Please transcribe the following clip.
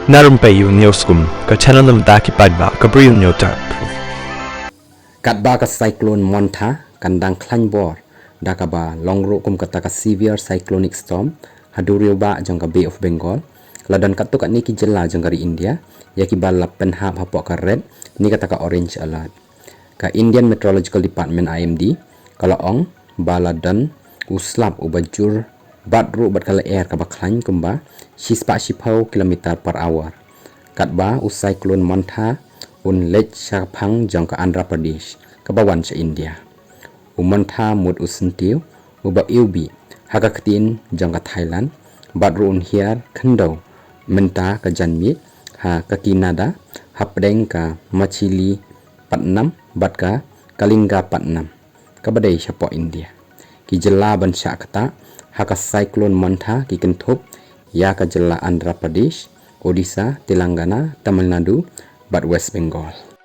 Na Rympei U Hynñiewtrep, channel nabynta paidbah Bri U Hynñiewtrep. Katba ka Cyclone Montha kandang klanybor dakaba longro kum kata ka severe cyclonic storm haduriu ba jong ka Bay of Bengal ladan katto katne ki jylla jong kari India yaki bala penhap hapok ka red ni kata ka orange alert ka Indian Meteorological Department IMD kala ong bala dan uslap ubajur badru bat kala air ka baklany kumba shispa shipau kilometer per hour katba u Cyclone Montha un lech syapang jong ka Andhra Pradesh kabawan sa India. Montha mud usentiu uba iubi hakaketin jong ka Thailand badru un hiar khyndew Mynta ka janmiet ha ka Canada hapdeng ka machili patnam bat ka kalinga patnam kabadai syapo India. Ki jylla ban syak kata haka Cyclone Montha ki kentup ya ka jylla Andhra Pradesh, Odisha, Telangana, Tamil Nadu, bat West Bengal.